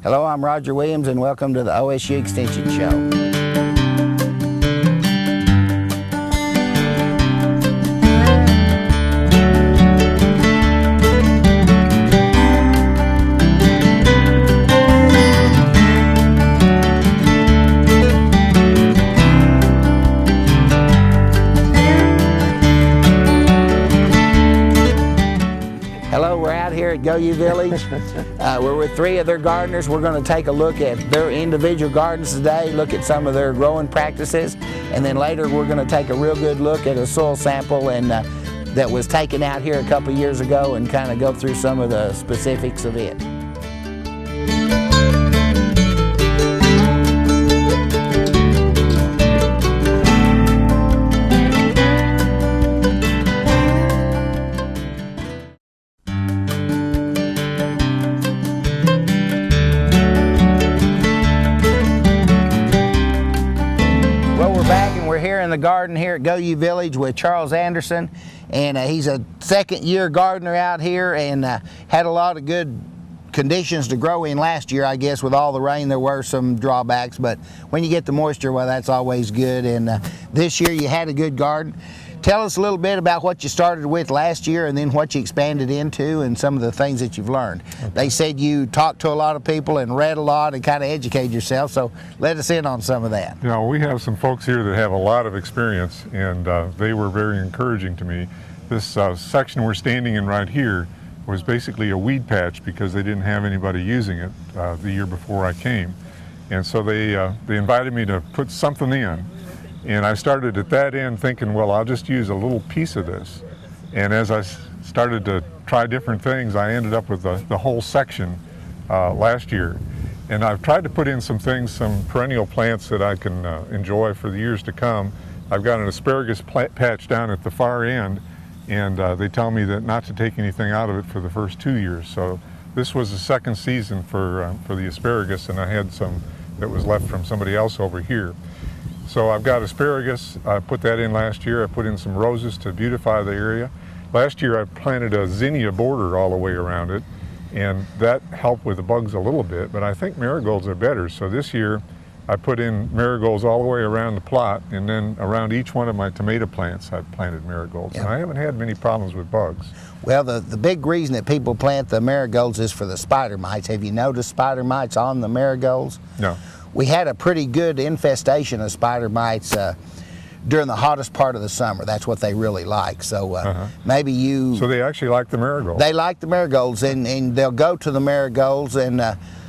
Hello, I'm Roger Williams and welcome to the OSU Extension Show. Hello, we're out here at GoYe Village. We're with 3 of their gardeners. We're going to take a look at their individual gardens today, look at some of their growing practices, and then later we're going to take a real good look at a soil sample and that was taken out here a couple years ago and kind of go through some of the specifics of it. We're here in the garden here at GoYe Village with Charles Anderson, and he's a second-year gardener out here and had a lot of good conditions to grow in last year. I guess with all the rain there were some drawbacks, but when you get the moisture, well, that's always good. And this year you had a good garden. Tell us a little bit about what you started with last year and then what you expanded into and some of the things that you've learned. Okay. They said you talked to a lot of people and read a lot and kind of educated yourself, so let us in on some of that. You know, we have some folks here that have a lot of experience, and they were very encouraging to me. This section we're standing in right here was basically a weed patch because they didn't have anybody using it the year before I came. And so they invited me to put something in. And I started at that end thinking, well, I'll just use a little piece of this. And as I started to try different things, I ended up with the whole section last year. And I've tried to put in some things, some perennial plants that I can enjoy for the years to come. I've got an asparagus patch down at the far end, and they tell me that not to take anything out of it for the first 2 years. So this was the second season for the asparagus, and I had some that was left from somebody else over here. So I've got asparagus. I put that in last year. I put in some roses to beautify the area. Last year I planted a zinnia border all the way around it, and that helped with the bugs a little bit, but I think marigolds are better. So this year I put in marigolds all the way around the plot, and then around each one of my tomato plants I've planted marigolds. Yep. And I haven't had many problems with bugs. Well, the big reason that people plant the marigolds is for the spider mites. Have you noticed spider mites on the marigolds? No. We had a pretty good infestation of spider mites during the hottest part of the summer. That's what they really like. So maybe you... So they actually like the marigolds? They like the marigolds, and they'll go to the marigolds, and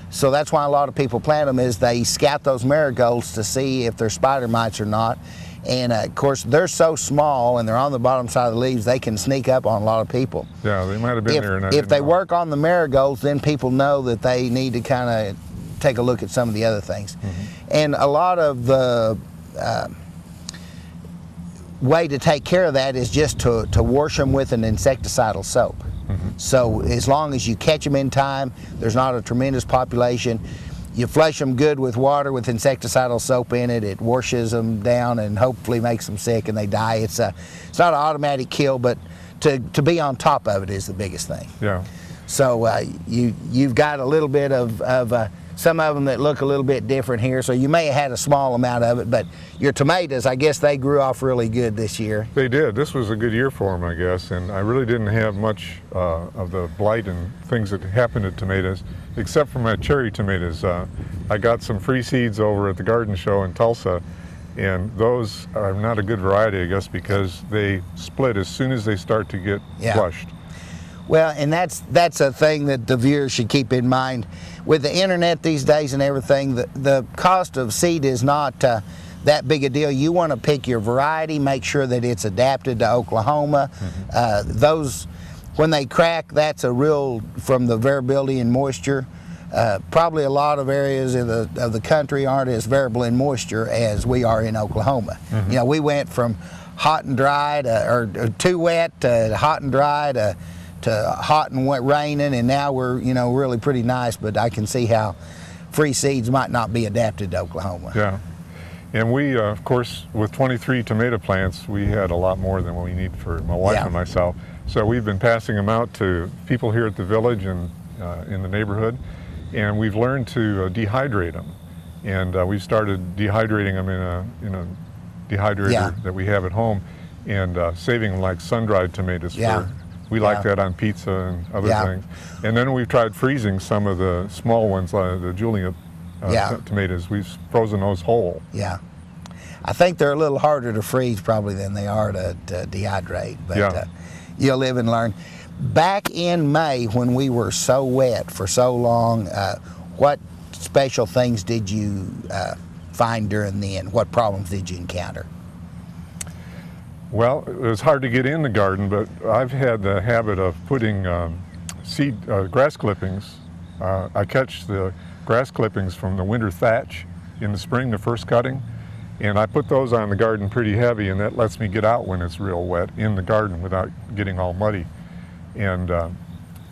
so that's why a lot of people plant them, is they scout those marigolds to see if they're spider mites or not. And of course, they're so small and they're on the bottom side of the leaves, they can sneak up on a lot of people. Yeah, they might have been there. And if they work on the marigolds, then people know that they need to kind of take a look at some of the other things. And a lot of the way to take care of that is just to wash them with an insecticidal soap. So as long as you catch them in time, there's not a tremendous population. You flush them good with water with insecticidal soap in it. It washes them down and hopefully makes them sick and they die. It's not an automatic kill, but to be on top of it is the biggest thing. Yeah. So you've got a little bit of some of them that look a little bit different here, so you may have had a small amount of it, but your tomatoes, I guess they grew off really good this year. They did. This was a good year for them, I guess, and I really didn't have much of the blight and things that happened to tomatoes, except for my cherry tomatoes. I got some free seeds over at the garden show in Tulsa, and those are not a good variety, I guess, because they split as soon as they start to get flushed. Well, and that's a thing that the viewers should keep in mind. With the internet these days and everything, the cost of seed is not that big a deal. You want to pick your variety, make sure that it's adapted to Oklahoma. Those, when they crack, that's a real, from the variability in moisture. Probably a lot of areas of the country aren't as variable in moisture as we are in Oklahoma. You know, we went from hot and dry or too wet to hot and dry to hot and wet raining, and now we're, you know, really pretty nice, but I can see how free seeds might not be adapted to Oklahoma. Yeah. And we, of course, with 23 tomato plants, we had a lot more than what we need for my wife and myself. So we've been passing them out to people here at the village and in the neighborhood. and we've learned to dehydrate them. And we started dehydrating them in a dehydrator that we have at home, and saving them like sun-dried tomatoes. We like that on pizza and other things. And then we've tried freezing some of the small ones, the Juliet tomatoes. We've frozen those whole. Yeah. I think they're a little harder to freeze probably than they are to dehydrate, but you'll live and learn. Back in May, when we were so wet for so long, what special things did you find during then? What problems did you encounter? Well, it was hard to get in the garden, but I've had the habit of putting grass clippings. I catch the grass clippings from the winter thatch in the spring, the first cutting, and I put those on the garden pretty heavy, and that lets me get out when it's real wet in the garden without getting all muddy. And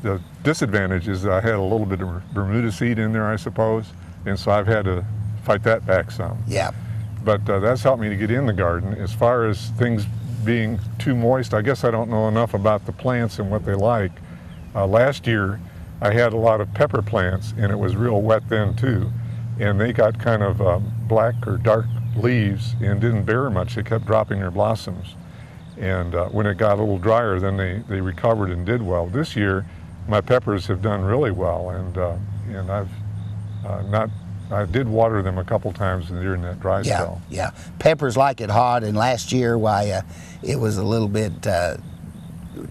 the disadvantage is that I had a little bit of Bermuda seed in there, I suppose, and so I've had to fight that back some. Yeah. But that's helped me to get in the garden. As far as things being too moist, I guess I don't know enough about the plants and what they like. Last year, I had a lot of pepper plants, and it was real wet then too, and they got kind of black or dark leaves and didn't bear much. They kept dropping their blossoms. And when it got a little drier, then they recovered and did well. This year, my peppers have done really well, and I did water them a couple times during that dry spell. Yeah, peppers like it hot, and last year, it was a little bit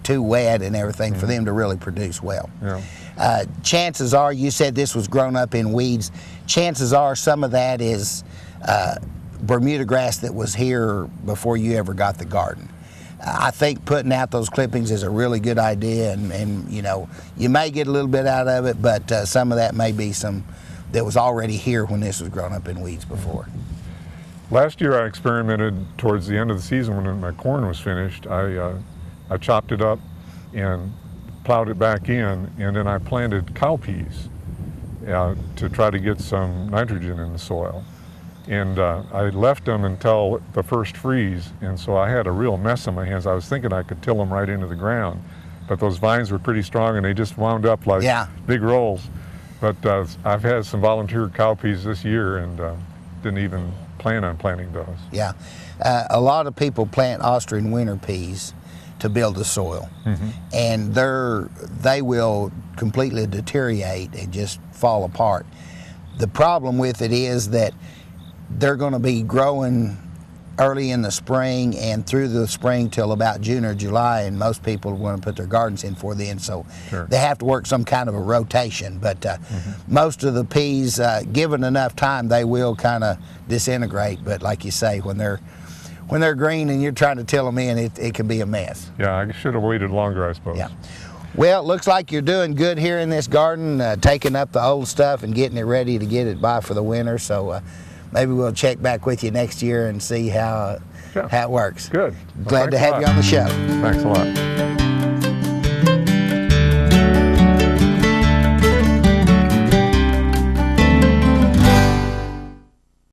too wet and everything for them to really produce well. Yeah. Chances are, you said this was grown up in weeds, chances are some of that is Bermuda grass that was here before you ever got the garden. I think putting out those clippings is a really good idea, and you know, you may get a little bit out of it, but some of that may be some that was already here when this was grown up in weeds before. Last year I experimented towards the end of the season when my corn was finished. I chopped it up and plowed it back in, and then I planted cowpeas to try to get some nitrogen in the soil. And I left them until the first freeze, and so I had a real mess on my hands. I was thinking I could till them right into the ground, but those vines were pretty strong and they just wound up like big rolls. But I've had some volunteer cowpeas this year, and didn't even plan on planting those. Yeah, a lot of people plant Austrian winter peas to build the soil, and they will completely deteriorate and just fall apart. The problem with it is that they're going to be growing early in the spring and through the spring till about June or July, and most people want to put their gardens in for then, so they have to work some kind of a rotation. But most of the peas, given enough time, they will kind of disintegrate. But like you say, when they're green and you're trying to till them in, it can be a mess. Yeah, I should have waited longer, I suppose. Yeah. Well, it looks like you're doing good here in this garden, taking up the old stuff and getting it ready to get it by for the winter. So maybe we'll check back with you next year and see how it works. Good. Glad to have you on the show. Thanks a lot.